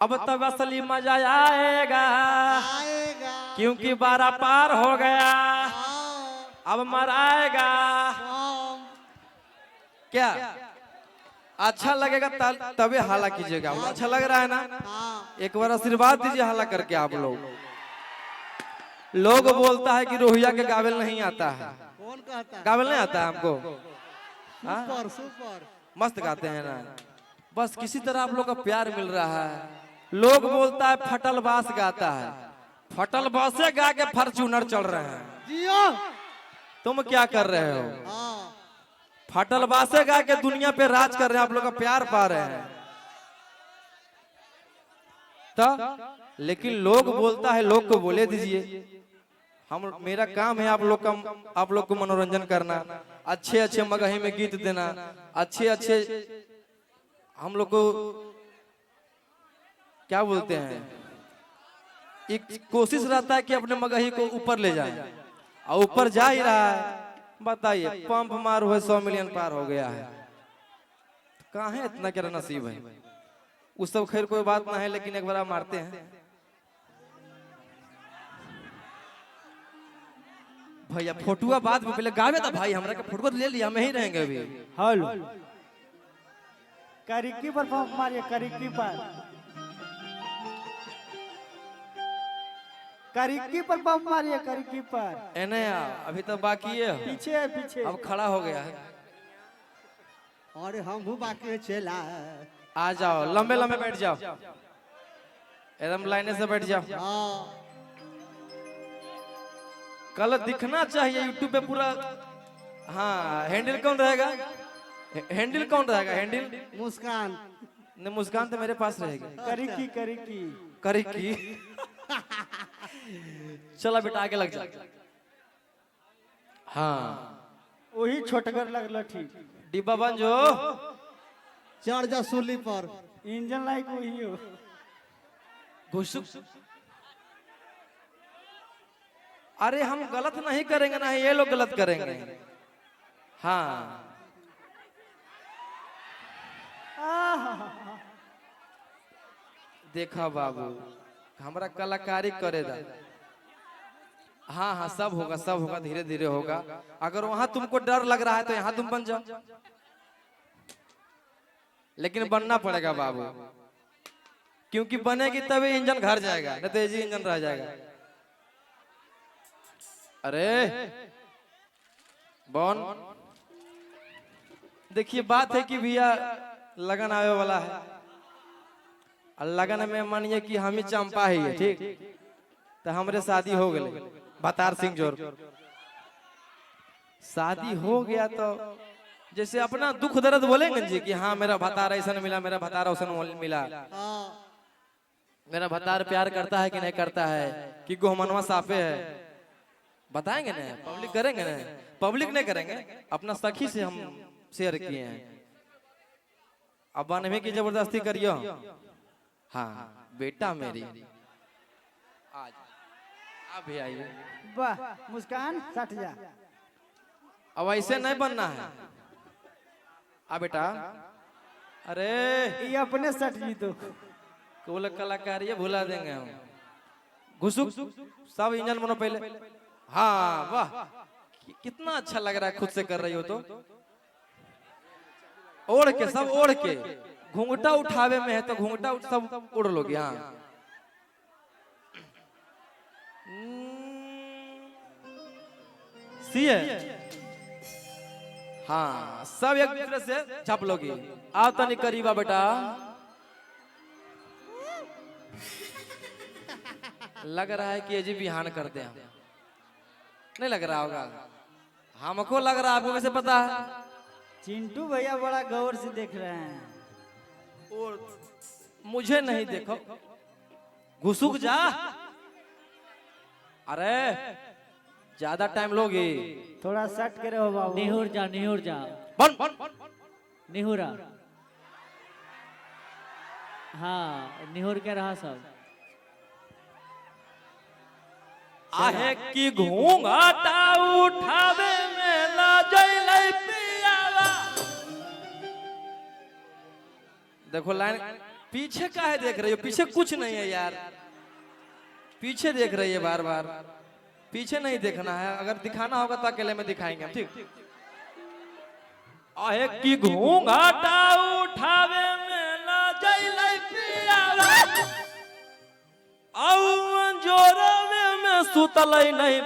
अब तब असली मजा आएगा आएगा क्योंकि 12 पार हो गया, अब मराएगा। क्या अच्छा लगेगा तभी हाला कीजिएगा। अच्छा लग रहा है ना? एक बार आशीर्वाद दीजिए हाला करके। आप लोग बोलता है कि रोहिया के गावेल नहीं आता है। कौन कहता है? गावेल नहीं आता है हमको? सुपर सुपर मस्त गाते हैं ना। बस किसी तरह आप लोग का प्यार मिल रहा है। लोग बोलता है फटल बास गाता है, फटल बासे गा के फॉर्च्यूनर चढ़ रहे हैं। जियो तुम क्या कर रहे हो? हाँ फटल बासे गा के दुनिया पे राज कर रहे हैं। आप लोग का प्यार पा रहे हैं तो। लेकिन लोग बोलता है, लोग को बोले दीजिए। हम मेरा काम है आप लोग को मनोरंजन करना, अच्छे अच्छे मगही में गीत देना, अच्छे अच्छे हम लोग को क्या बोलते हैं, एक कोशिश रहता है कि अपने मगही को ऊपर ले जाए, और ऊपर जा ही रहा है। बताइए, पंप मार हुए 100 मिलियन पार हो गया है। कहाँ है इतना क्या नसीब है? उस सब खैर कोई बात ना है, लेकिन एक बार आप मारते हैं भैया फोटुआ बाद में, पहले गावे था भाई। हमरा के फोटो ले लिया, हम ही रहेंगे अभी। हेलो करिक्की पर पंप मारिए, करिक्की पर, करिक्की पर पंप मारिए, करिक्की पर। एने अभी तो बाकी है, पीछे है, पीछे। अब खड़ा हो गया है। और हम भी बाकी चला। आ जाओ, लंबे लंबे बैठ जाओ, एकदम लाइने से बैठ जाओ। हाँ कल दिखना चाहिए यूट्यूब पे पूरा। हाँ, हैंडल कौन रहेगा? हैंडल कौन रहेगा? हैंडल मुस्कान ने मुस्कान तो मेरे पास रहेगी। करिक्की करिक्की करिक्की चला बेटा आगे लग जा। हाँ, वही छोटगर लगल ठीक। डिब्बा बन जो, चढ़ जा सूली पर। इंजन लाइक वही हो। घुसुक। अरे हम गलत नहीं करेंगे ना, ये लोग गलत करेंगे। हाँ, देखा बाबू, हमारा कलाकारी करे दा। हाँ हाँ, सब होगा, सब होगा, धीरे धीरे होगा। अगर वहां तुमको डर लग रहा है तो यहाँ तुम बन जाओ, लेकिन बनना पड़ेगा बाबू, क्योंकि बनेगी तभी इंजन घर जाएगा, नहीं तो ये इंजन रह जाएगा। अरे बॉन, देखिए बात है कि भैया लगन आवे वाला है, और लगन में मानिए कि हम ही चंपा ही है, ठीक? तो हमरे शादी हो गई भतार सिंह जोर। शादी हो गया तो जैसे अपना दुख दर्द बोलेंगे जी कि हाँ मेरा भतार ऐसा मिला, मेरा भतार ऐसा मिला, मेरा भतार प्यार करता है कि नहीं करता है, कि गोहमनवा साफे है, बताएंगे ना, पब्लिक करेंगे ना? पब्लिक नहीं करेंगे, अपना सखी से हम शेयर किए हैं। अब बनवे की जबरदस्ती करियो। हाँ बेटा मेरी, आज आप भी आइए। वाह मुस्कान सट जा। अब ऐसे नहीं बनना है। आ बेटा, अरे ये अपने सट जी तो कोल कलाकारी भुला देंगे हम। घुसुक सब इंजन बनो पहले। हाँ वाह, कितना अच्छा लग रहा है, खुद से कर रही हो तो। ओढ़ के, सब ओढ़ के, घूंघटा उठावे में है तो घूंघटा सब उड़ लोगे। हाँ सी है। हाँ, सब एक दूसरे से छप लोगी। आओ तनी करीबा बेटा। लग रहा है कि ये जी बिहान करते हैं, नहीं लग रहा होगा? हमको लग रहा है, आपको कैसे पता है? चिंटू भैया बड़ा गौर से देख रहे हैं। और मुझे नहीं देखो, घुसुक जा। अरे ज्यादा टाइम लोगी, थोड़ा सट के रहो बाबू। निहुर जा, निहुर जा, बन निहुरा। हाँ निहुर के रहा सब। आहे की घूंघटा उठावे में लाजै पियावा। देखो लाइन पीछे काहे देख रही हो? पीछे कुछ नहीं है यार, पीछे देख रही है बार बार। पीछे नहीं देखना है, अगर दिखाना होगा तो अकेले में दिखाएंगे हम, ठीक? आहे की घूंघाटा उठावे में ना जइलै पियावा, आउ जोरवे में सुतलै नहीं।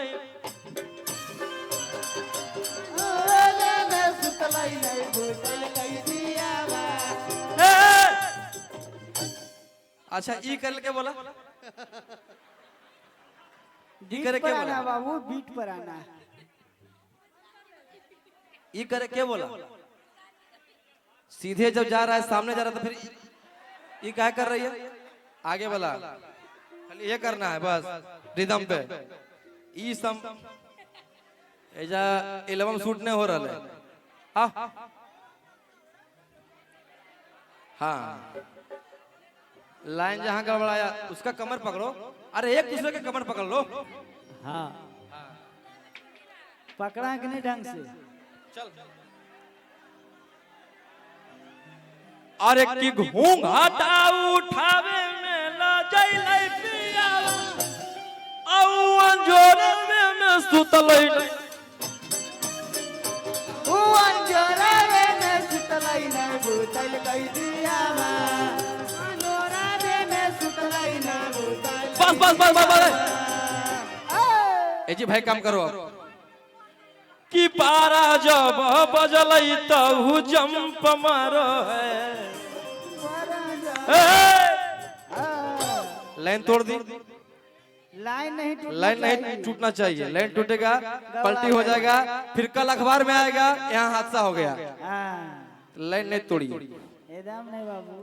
अच्छा ई कर के बोला, ई करे के बोला बाबू, बीट पर आना। ई करे के बोला? सीधे जब जा रहा है, सामने जा रहा है, तो फिर ये क्या कर रही है? आगे वाला खाली ये करना है बस, रिदम पे। ई सम एजा 11 शूट नहीं हो रहा है। हाँ, लाइन जहां गड़बड़ाया उसका कमर पकड़ो। अरे एक दूसरे के कमर पकड़ लो। हाँ पकड़ा कि नहीं ढंग से? चल। अरे की घूंघाटा उठावे में ना जइलै पियावा, आउ अंजोरवे में सुतलै नहीं। ओ अंजोरवे में सुतलै नहीं, भूतल कई दियावा। अंजोरवे में सुतलै नहीं, भूतल। बस बस बस बस बस। ए जी भाई काम करो अब। कि पारा जब बजलै तहु जंप मारो है। लाइन तोड़ दी। लाइन नहीं टूटना लाइन नहीं टूटना चाहिए। लाइन टूटेगा पलटी हो जाएगा, फिर कल अखबार में आएगा यहाँ हादसा हो गया। लाइन नहीं तोड़ी, एकदम नहीं बाबू।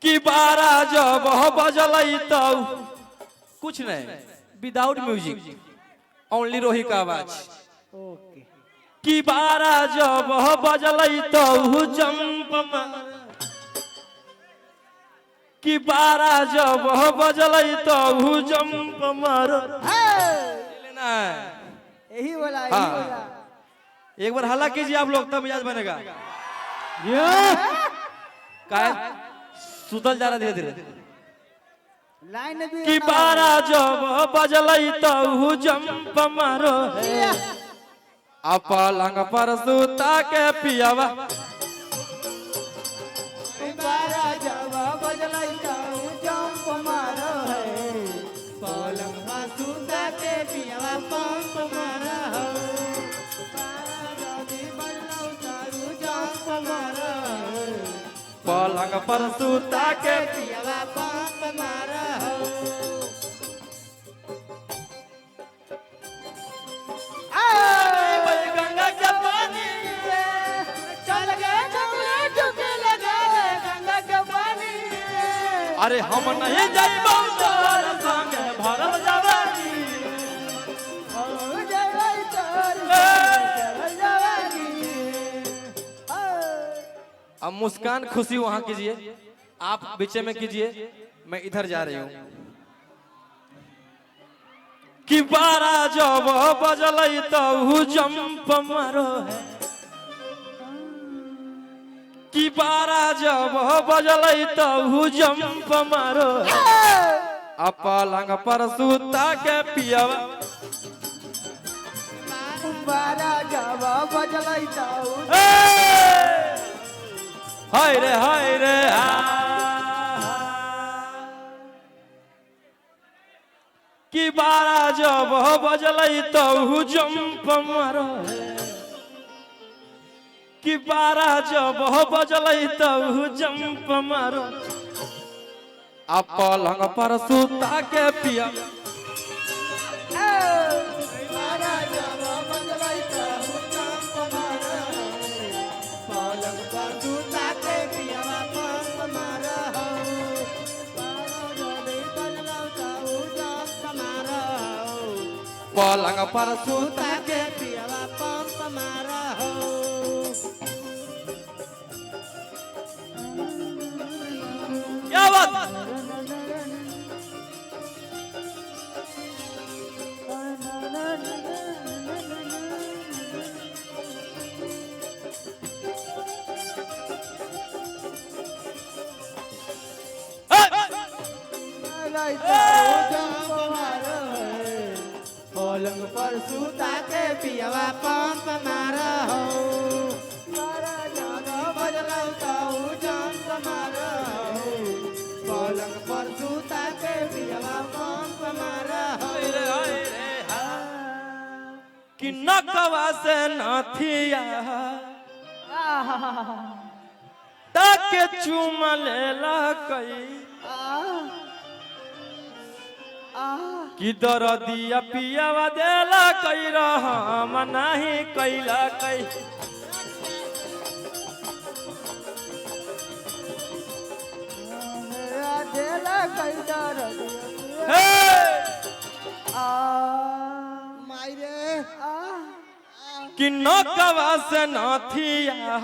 कि बारा जब बजलै तहु कुछ नहीं, विदाउट म्यूजिक, ओनली रोही का आवाज। ओके। कि बारा जब बजलै तहु जंप मारो, कि बारा जब बजलै तहु जंप मारो। लेना है यही बोला, यही हाँ। बोला। एक बार हल्ला कीजिए आप लोग, तब मिजाज बनेगा। काय सुतल जा रहा धीरे धीरे। लाइन भी कि बारा जब बजलै तहु जंप मारो, पलंग पर सुता के पियावा। बारा जब बजलै तहु जंप मारो है, पलंग पर सुता के पियावा पंप मारो है। बारा जब बजलै तहु जंप मारो है, पलंग पर सुता के पियावा पंप मारो है। गंगा के पानी चल गए डुबले डुबके लगा ले गंगा के पानी। अरे हम नहीं जाइबो तोर संगे भरल जवानी। हो जाए तोर चल जवानी। अब मुस्कान खुशी वहां कीजिए, आप बीच में कीजिए, मैं इधर जा रही हूँ। कि बारा जब बजलै तहु जंप मारो है, कि बारा जब बजलै तहु जंप मारो है। पलंग पर सुता के पियावा। बारा जब बजलै तहु हाय रे कि बारा जब बजलै तहु जंप मारो है, कि बारा जब बजलै तहु जंप मारो। पलंग पर सुता के पिया। बारा जब बजलै तहु जंप मारो है, पलंग पर सुता के पियावा पंप मारो है। बारा जब बजलै तहु जंप मारो है, पलंग पर सुता सुता के पियावा पंप मारो है। क्या बात। बदलाई ताऊ जंप मारो है पलंग पर सूता के पियावा पंप मारो हो सारा जगह बदलाई ताऊ जंप मारो हो पलंग पर सूता के पियावा पंप मारो हो कि नकवा से नाथिया ताके चुम लेला कई कि दरदिया पियावा देला कई रहम नहीं कैला कई देला कई दर्द मायरे कि नकवा से नाथिया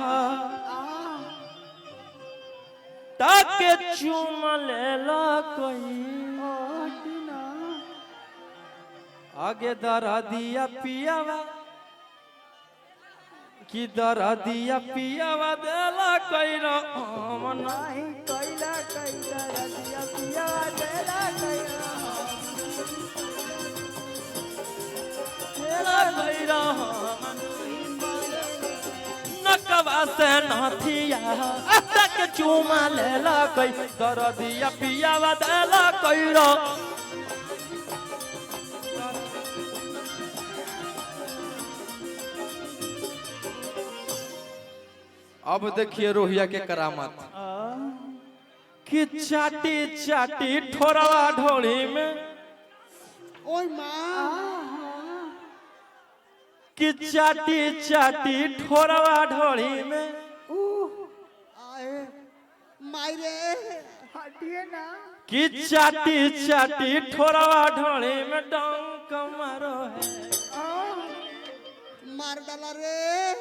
ताके चुम लेला कई आगे दरदिया पियावा कि दरदिया पियावा देला कई रहम नहीं कैला कई दर्दिया पिया देला कई देला कई रहम नकवा से नाथिया ताके चुम लेला कई दरदिया पियावा देला कई रहम अब देखिए रोहिया के करामत कि चाटी चाटी ठोरवा ढोली में ओय मां कि चाटी चाटी ठोरवा ढोली में आए मायरे हटिए ना कि चाटी चाटी ठोरवा ढोली में डंक मारो है मार डाला रे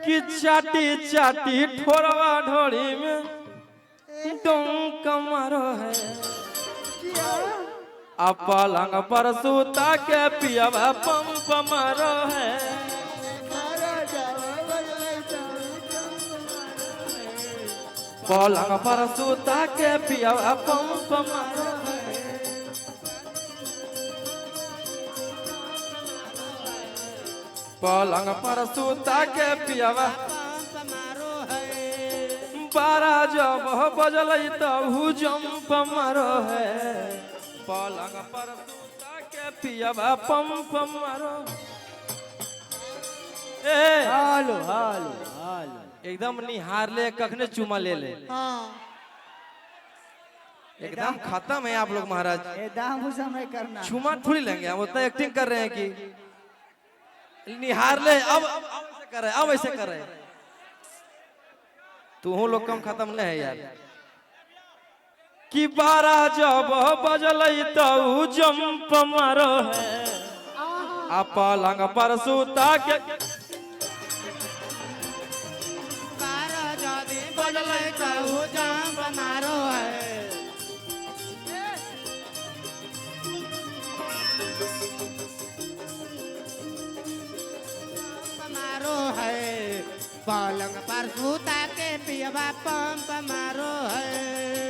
कि चाटी चाटी ठोरवा ढोली में डंक मारो है आ पलंग पर सूता के पियावा पंप मारो है पलंग पर सूता के पियावा पंप मारो है पलंग पर सूता के पियावा मारो है 12 जब बजल तब जंप मारो है पलंग पर सूता के पियावा पंप मारो ए हालो हालो हालो एकदम निहार ले कखने चुमा ले ले हाँ एकदम खत्म है आप लोग महाराज ये दाम समय करना चुमा थोड़ी लेंगे हम उतना एक्टिंग कर रहे हैं कि निहार ले अब ऐसे कर रहे अब ऐसे कर रहे तू लोग कम खत्म नहीं है यार कि 12 जब बजल तब जंप मारो है आ पलंग पर सूता के बजल कहू जंप मारो है मारो है पलंग पर सूता के पियवा पंप मारो है